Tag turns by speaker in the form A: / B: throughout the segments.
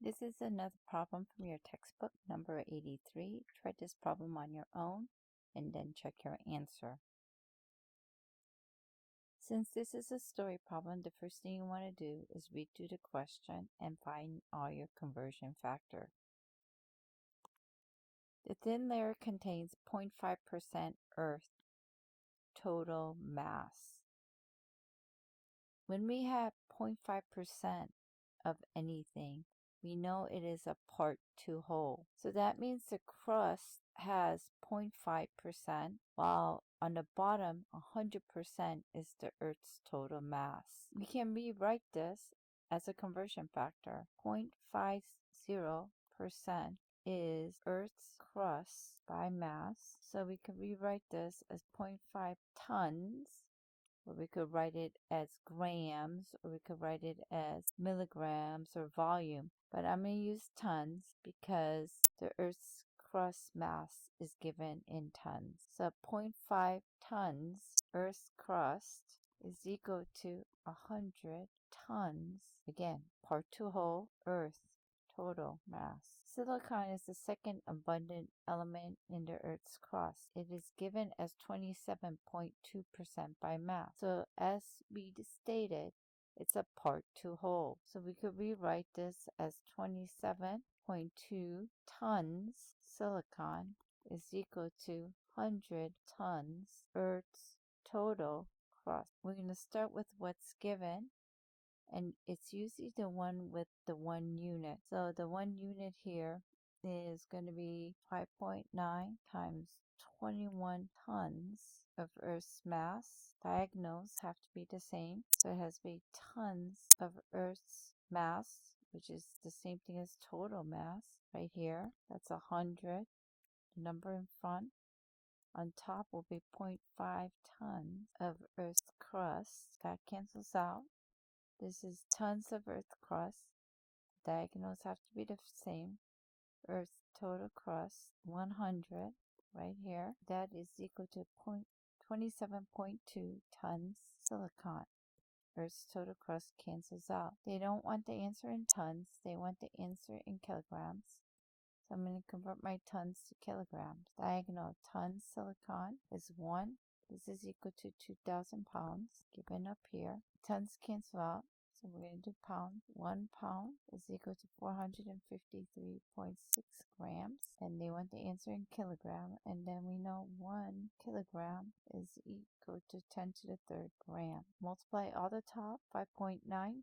A: This is another problem from your textbook, number 83. Try this problem on your own and then check your answer. Since this is a story problem, the first thing you want to do is read through the question and find all your conversion factor. The thin layer contains 0.5% earth total mass. When we have 0.5% of anything, we know it is a part 2 whole. So that means the crust has 0.5%, while on the bottom, 100% is the Earth's total mass. We can rewrite this as a conversion factor. 0.50% is Earth's crust by mass. So we can rewrite this as 0.5 tons, or we could write it as grams, or we could write it as milligrams or volume. But I'm going to use tons because the Earth's crust mass is given in tons. So 0.5 tons Earth's crust is equal to 100 tons. Again, part 2 whole, Earth total mass. Silicon is the second abundant element in the Earth's crust. It is given as 27.2% by mass. So as we stated, it's a part 2 whole. So we could rewrite this as 27.2 tons silicon is equal to 100 tons Earth's total crust. We're going to start with what's given, and it's usually the one with the 1 unit. So the 1 unit here is going to be 5.9 times 21 tons of Earth's mass. Diagonals have to be the same. So it has to be tons of Earth's mass, which is the same thing as total mass right here. That's 100. The number in front. On top will be 0.5 tons of Earth's crust. That cancels out. This is tons of Earth crust. Diagonals have to be the same. Earth's total crust, 100, right here. That is equal to 27.2 tons silicon. Earth's total crust cancels out. They don't want the answer in tons. They want the answer in kilograms. So I'm going to convert my tons to kilograms. Diagonal tons silicon is 1. This is equal to 2,000 pounds given up here. Tons cancel out. So we're going to do pounds. 1 pound is equal to 453.6 grams. And they want the answer in kilogram. And then we know 1 kilogram is equal to 10 to the third gram. Multiply all the top. 5.9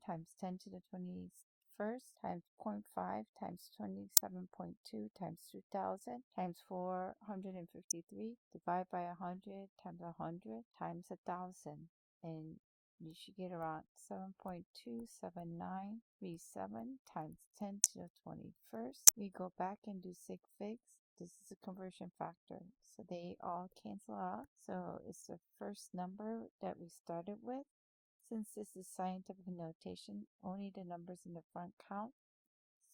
A: times 10 to the 21st times 0.5 times 27.2 times 2,000 times 453. Divide by 100 times 100 times 1,000. And you should get around 7.27937 times 10 to the 21st. We go back and do sig figs. This is a conversion factor, so they all cancel out. So it's the first number that we started with. Since this is scientific notation, only the numbers in the front count.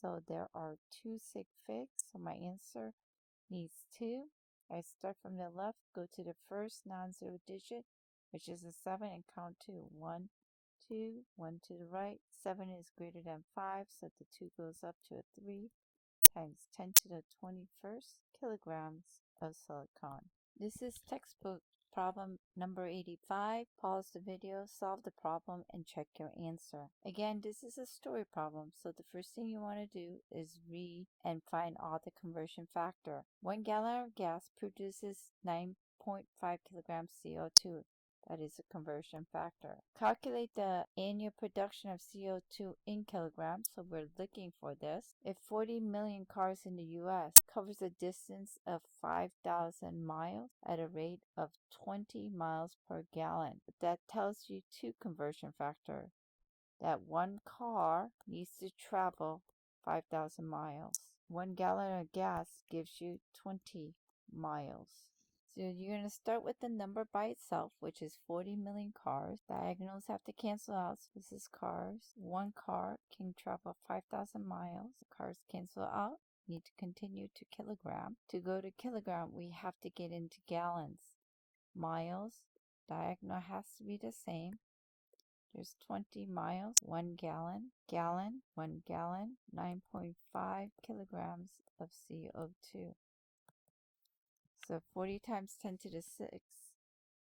A: So there are 2 sig figs, so my answer needs 2. I start from the left, go to the first non-zero digit, which is a 7, and count 2. 1, 2, 1 to the right. 7 is greater than 5, so the 2 goes up to a 3 times 10 to the 21st kilograms of silicon. This is textbook problem number 85. Pause the video, solve the problem, and check your answer. Again, this is a story problem, so the first thing you want to do is read and find all the conversion factor. 1 gallon of gas produces 9.5 kilograms CO2. That is a conversion factor. Calculate the annual production of CO2 in kilograms, so we're looking for this. If 40 million cars in the US covers a distance of 5,000 miles at a rate of 20 miles per gallon, that tells you 2 conversion factor. That 1 car needs to travel 5,000 miles. 1 gallon of gas gives you 20 miles. So you're going to start with the number by itself, which is 40 million cars. Diagonals have to cancel out, so this is cars. 1 car can travel 5,000 miles. The cars cancel out. Need to continue to kilogram. To go to kilogram, we have to get into gallons. Miles, diagonal has to be the same. There's 20 miles, 1 gallon, gallon, 1 gallon, 9.5 kilograms of CO2. So 40 times 10 to the 6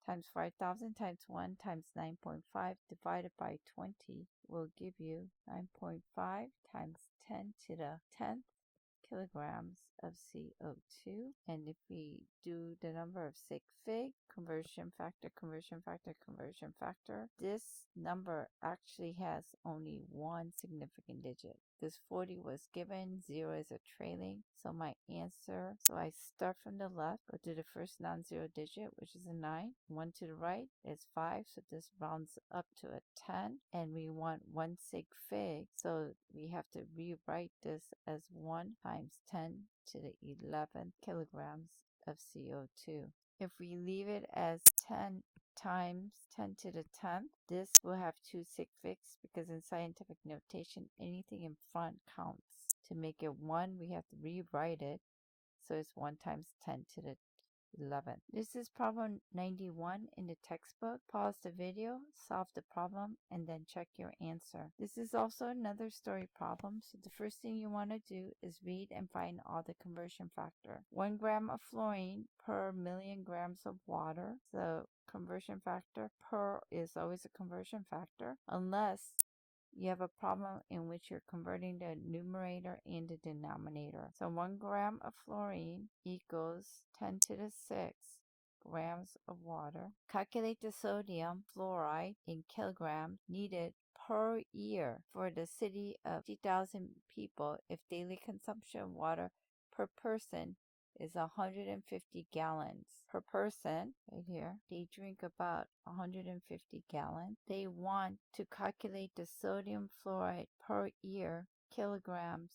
A: times 5,000 times 1 times 9.5 divided by 20 will give you 9.5 times 10 to the 10th kilograms of CO2. And if we do the number of sig fig, conversion factor, this number actually has only one significant digit. This 40 was given, 0 is a trailing. So my answer, so I start from the left, go to the first non-zero digit, which is a 9. 1 to the right is 5, so this rounds up to a 10. And we want 1 sig fig, so we have to rewrite this as 1 times 10 to the 11th kilograms of CO2. If we leave it as 10 times 10 to the 10th, this will have 2 sig figs because in scientific notation, anything in front counts. To make it 1, we have to rewrite it. So it's 1 times 10 to the 11th. This is problem 91 in the textbook. Pause the video, solve the problem, and then check your answer. This is also another story problem. So the first thing you want to do is read and find all the conversion factor. 1 gram of fluorine per million grams of water. So conversion factor per is always a conversion factor unless you have a problem in which you're converting the numerator and the denominator. So 1 gram of fluorine equals 10 to the 6 grams of water. Calculate the sodium fluoride in kilograms needed per year for the city of 50,000 people if daily consumption of water per person is 150 gallons per person. Right here, they drink about 150 gallons. They want to calculate the sodium fluoride per year, kilograms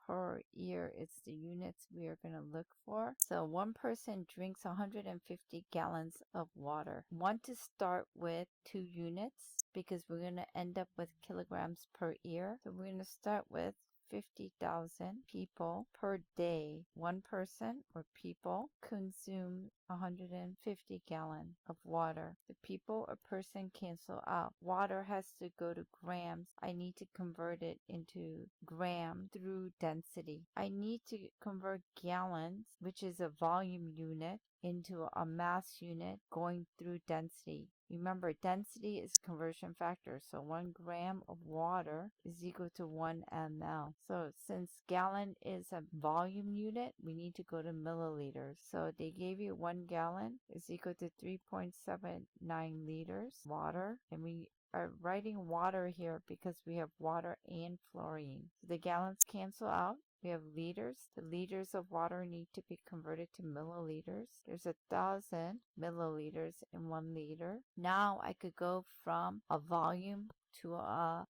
A: per year. It's the units we are going to look for. So one person drinks 150 gallons of water. Want to start with 2 units because we're going to end up with kilograms per year. So we're going to start with 50,000 people per day. One person or people consume 150 gallons of water. The people or person cancel out. Water has to go to grams. I need to convert it into gram through density. I need to convert gallons, which is a volume unit, into a mass unit going through density. Remember, density is a conversion factor, so 1 gram of water is equal to 1 ml. So since gallon is a volume unit, we need to go to milliliters. So they gave you 1 gallon is equal to 3.79 liters water, and we are writing water here because we have water and fluorine. So the gallons cancel out. We have liters. The liters of water need to be converted to milliliters. There's 1,000 milliliters in 1 liter. Now I could go from a volume to a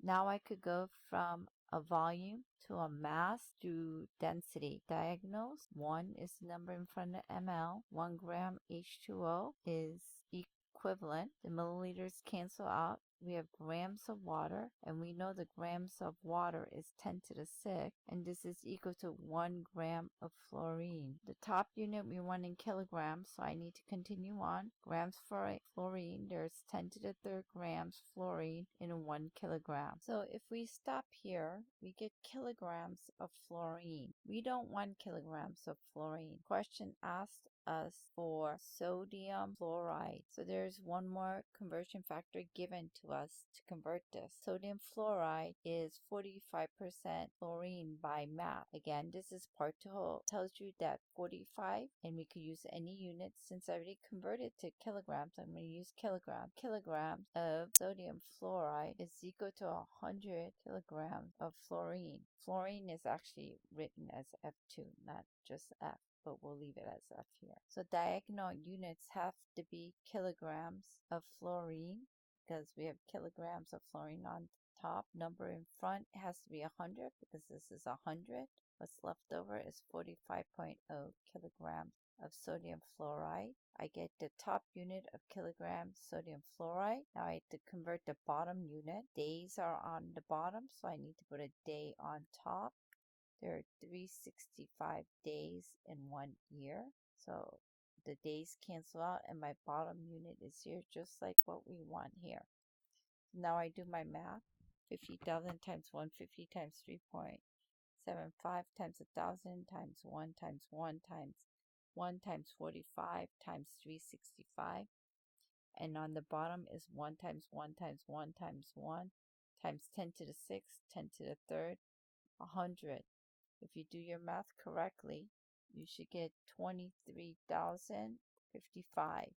A: mass to density. Diagonals. 1 is the number in front of ml. 1 gram H2O is equivalent. The milliliters cancel out. We have grams of water, and we know the grams of water is 10 to the 6, and this is equal to 1 gram of fluorine. The top unit we want in kilograms, so I need to continue on. Grams for fluorine, there's 10 to the 3rd grams fluorine in 1 kilogram. So if we stop here, we get kilograms of fluorine. We don't want kilograms of fluorine. Question asked us for sodium fluoride. So there's one more conversion factor given to us to convert this. Sodium fluoride is 45% fluorine by mass. Again, this is part to whole. Tells you that 45, and we could use any unit. Since I already converted to kilograms, I'm going to use kilograms. Kilograms of sodium fluoride is equal to 100 kilograms of fluorine. Fluorine is actually written as F2, not just F, but we'll leave it as F here. So diagonal units have to be kilograms of fluorine because we have kilograms of fluorine on top. Number in front has to be 100 because this is 100. What's left over is 45.0 kilograms of sodium fluoride. I get the top unit of kilograms sodium fluoride. Now I have to convert the bottom unit. Days are on the bottom, so I need to put a day on top. There are 365 days in 1 year. So the days cancel out and my bottom unit is here just like what we want here. Now I do my math. 50,000 times 150 times 3.75 times 1,000 times 1 times 1 times 1 times 45 times 365. And on the bottom is 1 times 1 times 1 times 1 times 10 to the 6th, 10 to the 3rd, 100. If you do your math correctly, you should get 23,055.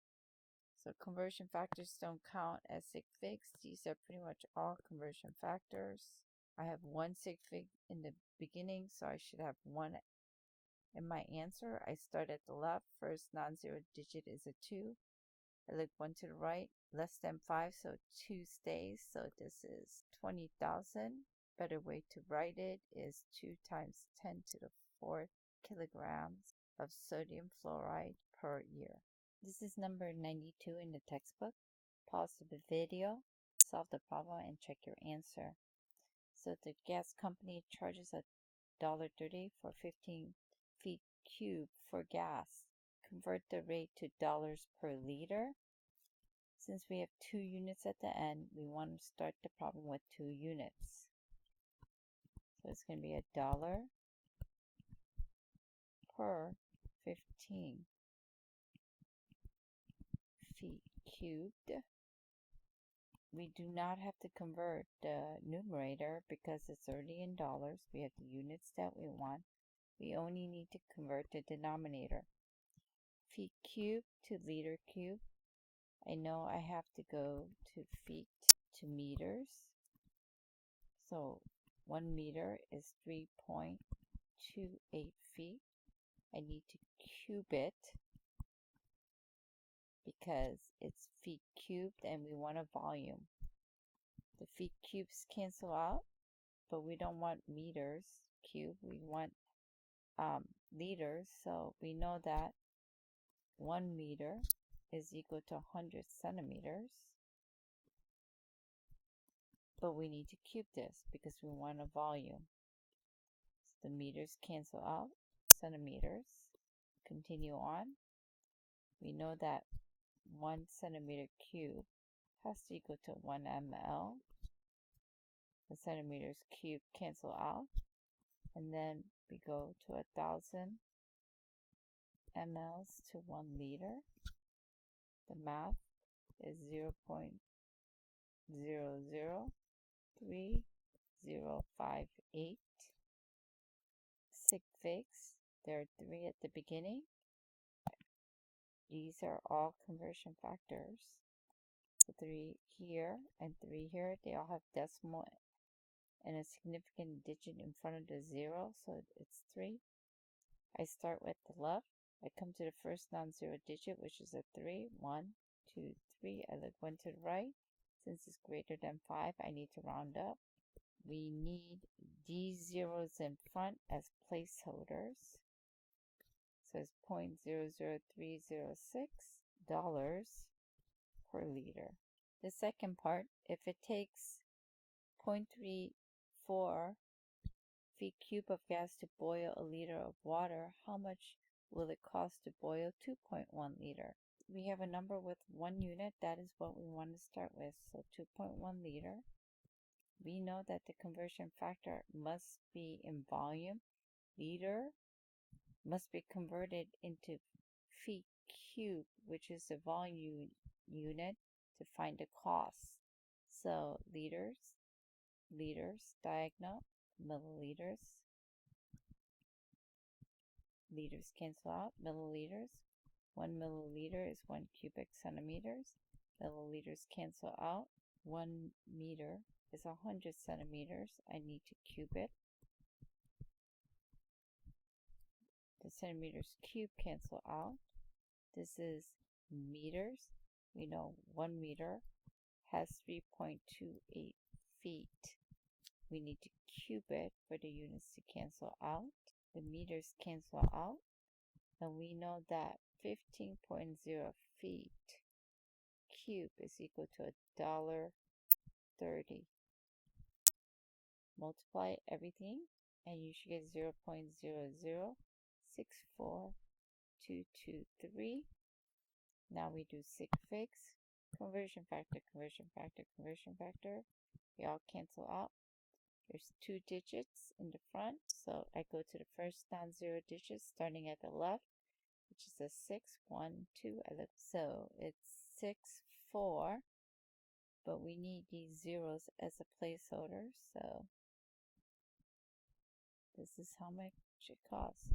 A: So conversion factors don't count as sig figs. These are pretty much all conversion factors. I have one sig fig in the beginning, so I should have one in my answer. I start at the left. First non-zero digit is a 2. I look one to the right, less than 5, so 2 stays. So this is 20,000. Better way to write it is 2 times 10 to the 4th kilograms of sodium fluoride per year. This is number 92 in the textbook. Pause the video, solve the problem, and check your answer. So the gas company charges $1.30 for 15 feet cubed for gas. Convert the rate to dollars per liter. Since we have 2 units at the end, we want to start the problem with 2 units. So it's going to be $1 per 15 feet cubed. We do not have to convert the numerator because it's already in dollars. We have the units that we want. We only need to convert the denominator. Feet cubed to liter cubed. I know I have to go to feet to meters. So 1 meter is 3.28 feet. I need to cube it because it's feet cubed and we want a volume. The feet cubes cancel out, but we don't want meters cubed. We want liters. So we know that 1 meter is equal to 100 centimeters. But we need to cube this because we want a volume. So the meters cancel out, centimeters. Continue on. We know that 1 centimeter cube has to equal to 1 ml. The centimeters cubed cancel out. And then we go to 1,000 mLs to 1 liter. The math is 0.003058. Sig figs, there are 3 at the beginning. These are all conversion factors. So 3 here and 3 here, they all have decimal and a significant digit in front of the 0, so it's 3. I start with the left. I come to the first non-zero digit, which is a 3. 1, 2, 3. I look 1 to the right. Since it's greater than 5, I need to round up. We need these zeros in front as placeholders. So it's $0.00306 per liter. The second part, if it takes 0.34 feet cube of gas to boil a liter of water, how much will it cost to boil 2.1 liter? We have a number with 1 unit. That is what we want to start with. So 2.1 liter. We know that the conversion factor must be in volume. Liter must be converted into feet cubed, which is the volume unit, to find the cost. So liters, diagonal, milliliters. Liters cancel out, milliliters. 1 milliliter is 1 cubic centimeters. Milliliters cancel out. 1 meter is 100 centimeters. I need to cube it. The centimeters cubed cancel out. This is meters. We know 1 meter has 3.28 feet. We need to cube it for the units to cancel out. The meters cancel out. And we know that 15.0 feet cubed is equal to $1.30. Multiply everything and you should get 0.0064223. Now we do sig figs. conversion factor, conversion factor, conversion factor. They all cancel out. There's 2 digits in the front, so I go to the first non-zero digit starting at the left, which is a 6, 1, 2. So it's 6, 4, but we need these zeros as a placeholder, so this is how much it costs,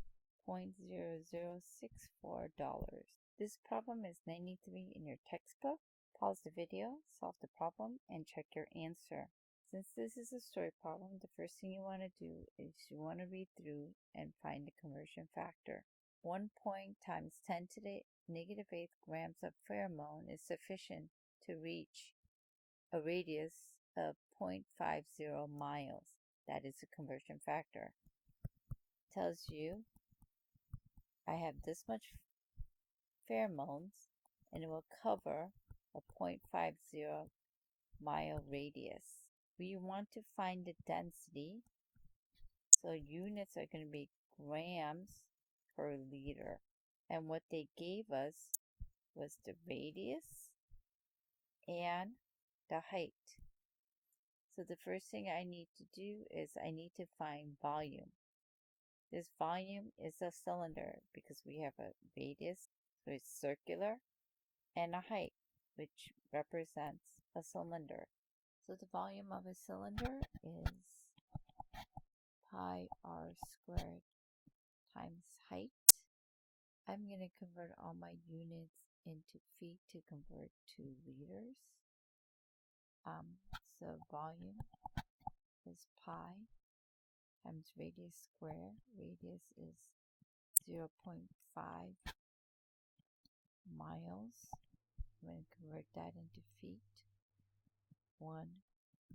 A: $0.0064. This problem is 93 in your textbook. Pause the video, solve the problem, and check your answer. Since this is a story problem, the first thing you want to do is you want to read through and find the conversion factor. 1 point times 10 to the negative 8th grams of pheromone is sufficient to reach a radius of 0.50 miles. That is the conversion factor. It tells you I have this much pheromones and it will cover a 0.50 mile radius. We want to find the density, so units are going to be grams per liter. And what they gave us was the radius and the height. So the first thing I need to do is I need to find volume. This volume is a cylinder because we have a radius, so it's circular, and a height, which represents a cylinder. So the volume of a cylinder is pi r squared times height. I'm going to convert all my units into feet to convert to liters. So volume is pi times radius squared. Radius is 0.5 miles. I'm going to convert that into feet. 1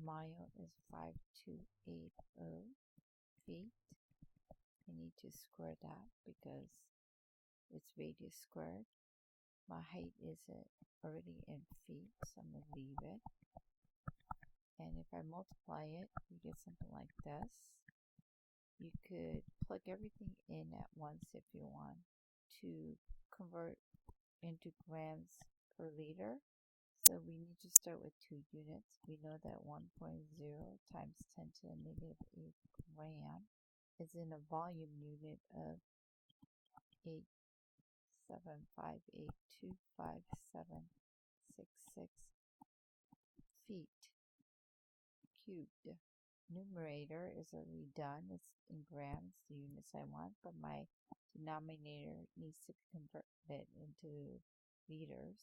A: mile is 5280 feet. I need to square that because it's radius squared. My height is already in feet, so I'm going to leave it. And if I multiply it, you get something like this. You could plug everything in at once if you want to convert into grams per liter. So we need to start with 2 units. We know that 1.0 times 10 to the negative 8 gram is in a volume unit of 875825766 feet cubed. Numerator is already done. It's in grams, the units I want, but my denominator needs to be converted into liters.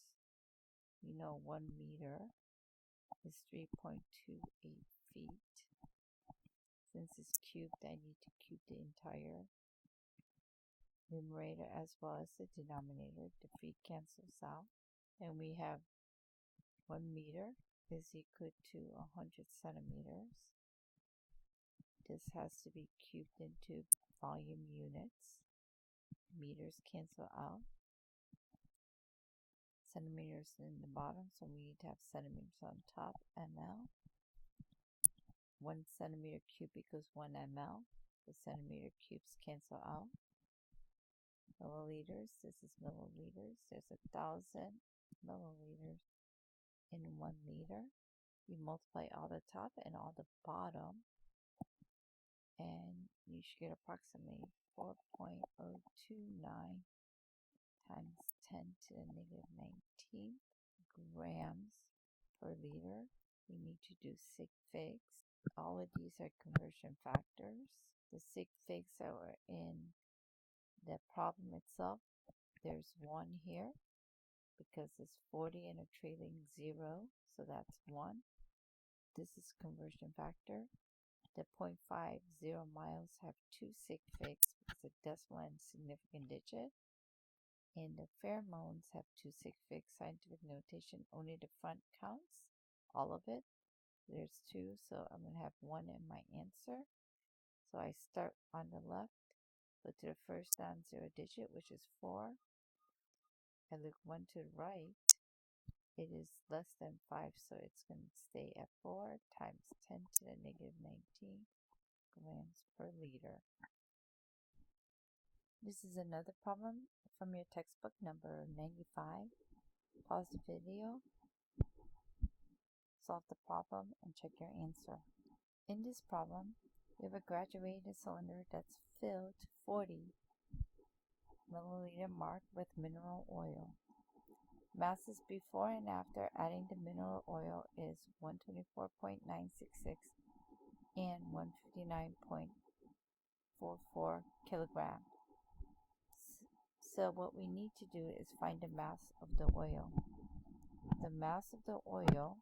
A: We know 1 meter is 3.28 feet. Since it's cubed, I need to cube the entire numerator as well as the denominator. The feet cancels out. And we have 1 meter is equal to 100 centimeters. This has to be cubed into volume units. Meters cancel out. Centimeters in the bottom, so we need to have centimeters on top. ml. 1 centimeter cube equals 1 ml. The centimeter cubes cancel out. Milliliters, this is milliliters. There's 1,000 milliliters in 1 liter. You multiply all the top and all the bottom, and you should get approximately 4.029 times 10 to the negative 19 grams per liter. We need to do sig figs. All of these are conversion factors. The sig figs that were in the problem itself, there's 1 here because it's 40 and a trailing 0, so that's 1. This is conversion factor. The 0.50 miles have 2 sig figs because the decimal and significant digit. And the pheromones have 2 sig figs. Scientific notation, only the front counts, all of it. There's 2, so I'm going to have 1 in my answer. So I start on the left, go to the first non-zero digit, which is 4. I look 1 to the right. It is less than 5, so it's going to stay at 4 times 10 to the negative 19 grams per liter. This is another problem from your textbook number 95. Pause the video solve the problem and check your answer. In this problem, we have a graduated cylinder that's filled to 40 milliliter mark with mineral oil. Masses before and after adding the mineral oil is 124.966 and 159.44 kilograms. So what we need to do is find the mass of the oil. The mass of the oil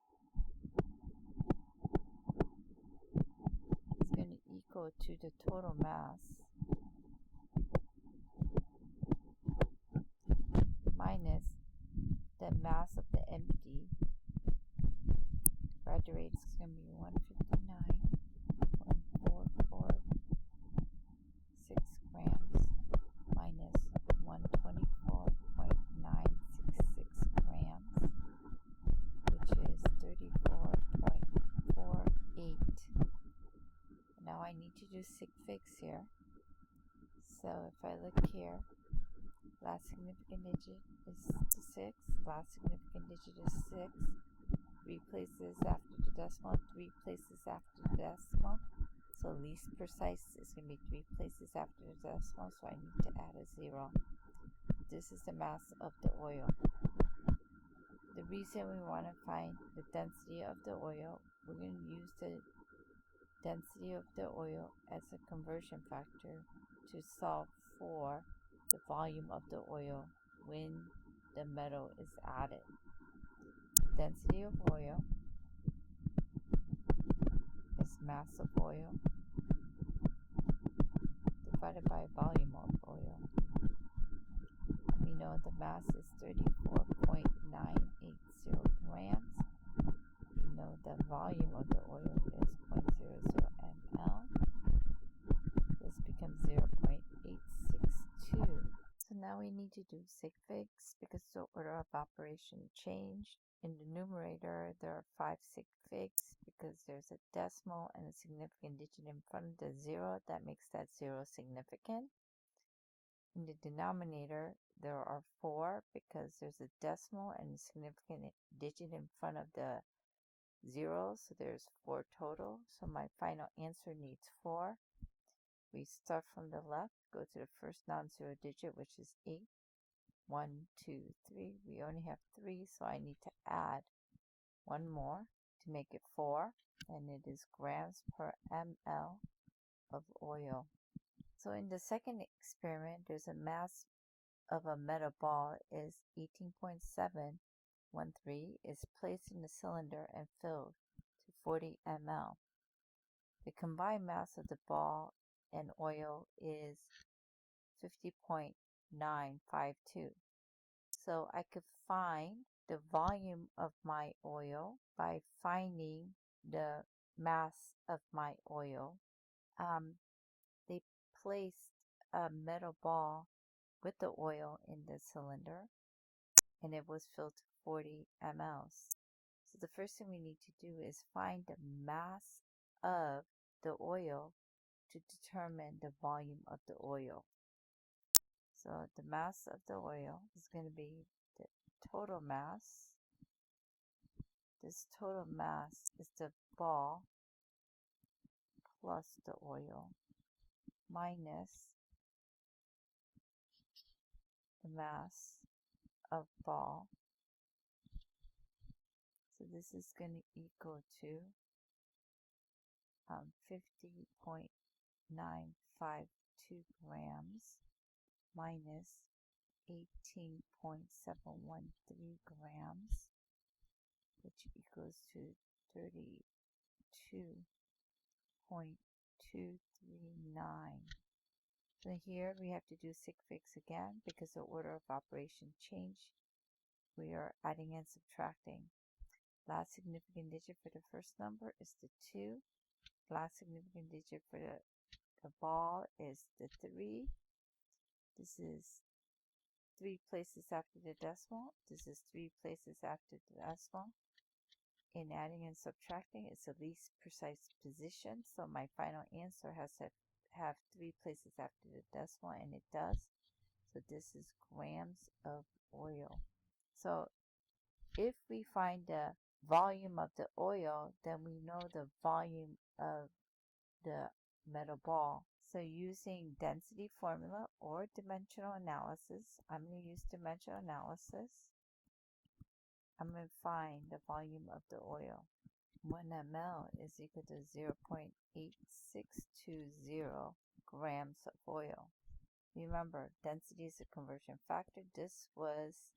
A: is going to equal to the total mass minus the mass of the empty graduates. Is going to be 159.446 grams minus 124.966 grams, which is 34.48. Now I need to do sig figs here. So if I look here, last significant digit is 6, last significant digit is 6, 3 places after the decimal, 3 places after the decimal. So least precise is going to be 3 places after the decimal, so I need to add a 0. This is the mass of the oil. The reason we want to find the density of the oil, we're going to use the density of the oil as a conversion factor to solve for the volume of the oil when the metal is added. Density of oil is mass of oil divided by volume of oil. We know the mass is 34.980 grams. We know the volume of the oil is 0.00 ml. This becomes 0.862. So now we need to do sig figs because the order of operation changed. In the numerator, there are 5 sig figs because there's a decimal and a significant digit in front of the 0 that makes that 0 significant. In the denominator, there are 4 because there's a decimal and a significant digit in front of the 0, so there's 4 total. So my final answer needs 4. We start from the left, go to the first non-zero digit, which is 8. 1, 2, 3. We only have 3, so I need to add one more to make it 4, and it is grams per ml of oil. So in the second experiment, there's a mass of a metal ball is 18.713 is placed in the cylinder and filled to 40 ml. The combined mass of the ball and oil is 50.952. So I could find the volume of my oil by finding the mass of my oil. They placed a metal ball with the oil in the cylinder and it was filled to 40 ml. So the first thing we need to do is find the mass of the oil to determine the volume of the oil. So the mass of the oil is going to be the total mass. This total mass is the ball plus the oil minus the mass of ball. So this is going to equal to 50.952 grams minus 18.713 grams, which equals to 32.239. So here we have to do sig figs again because the order of operation changed. We are adding and subtracting. Last significant digit for the first number is the 2. Last significant digit for the ball is the 3. This is 3 places after the decimal. This is 3 places after the decimal. In adding and subtracting, it's the least precise position. So my final answer has to have 3 places after the decimal, and it does. So this is grams of oil. So if we find the volume of the oil, then we know the volume of the metal ball. So using density formula or dimensional analysis, I'm going to use dimensional analysis. I'm going to find the volume of the oil. 1 ml is equal to 0.8620 grams of oil. Remember, density is a conversion factor. This was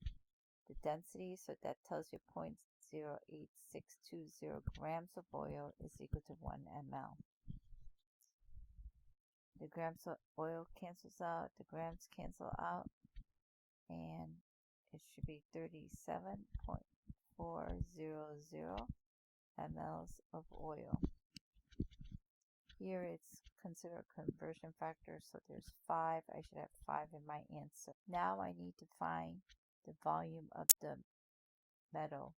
A: the density, so that tells you 0.08620 grams of oil is equal to 1 ml. The grams of oil cancels out, the grams cancel out, and it should be 37.400 mLs of oil. Here it's considered a conversion factor, so there's 5. I should have 5 in my answer. Now I need to find the volume of the metal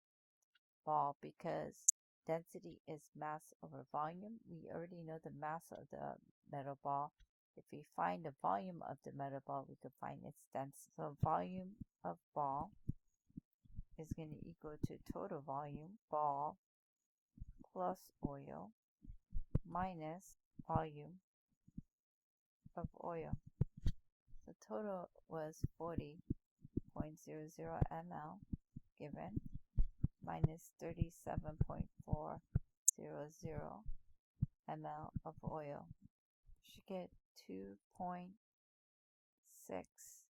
A: ball because density is mass over volume. We already know the mass of the metal ball. If we find the volume of the metal ball, we can find its density. So volume of ball is going to equal to total volume, ball, plus oil, minus volume of oil. The total was 40.00 ml given, minus 37.400 ml of oil. You should get 2.6.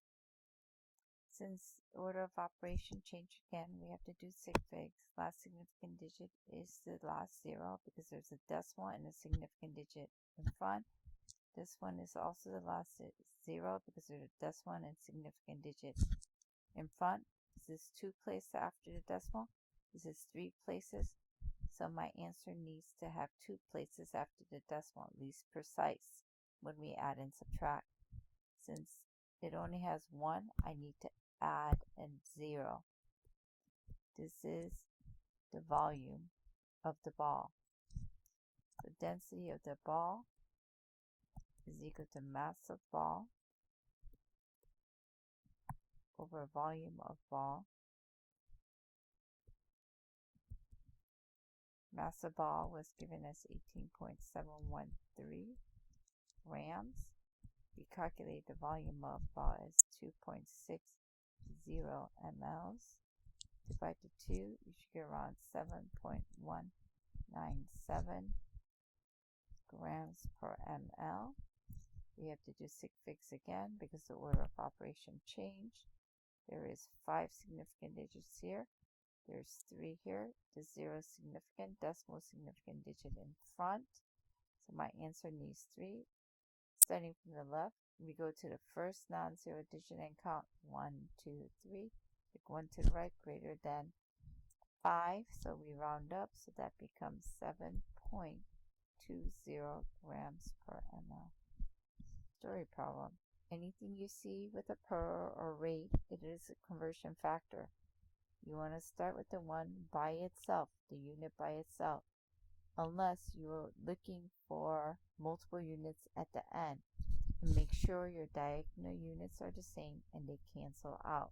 A: Since order of operation changed again, we have to do sig figs. Last significant digit is the last 0 because there's a decimal and a significant digit in front. This one is also the last 0 because there's a decimal and significant digit in front. This is 2 places after the decimal. This is 3 places. So my answer needs to have 2 places after the decimal, at least precise, when we add and subtract. Since it only has 1, I need to add a 0. This is the volume of the ball. The density of the ball is equal to mass of ball over volume of ball. Mass of ball was given as 18.713 grams. We calculate the volume of ball as 2.60 mLs. Divide to 2, you should get around 7.197 grams per ml. We have to do sig figs again because the order of operation changed. There is 5 significant digits here. There's 3 here. The 0 is significant, decimal significant digit in front. So my answer needs 3. Starting from the left, we go to the first non-zero digit and count 1, 2, 3. Pick 1 to the right greater than 5. So we round up, so that becomes 7.20 grams per ml. Story problem. Anything you see with a per or rate, it is a conversion factor. You want to start with the one by itself, the unit by itself, unless you're looking for multiple units at the end. And make sure your diagonal units are the same and they cancel out.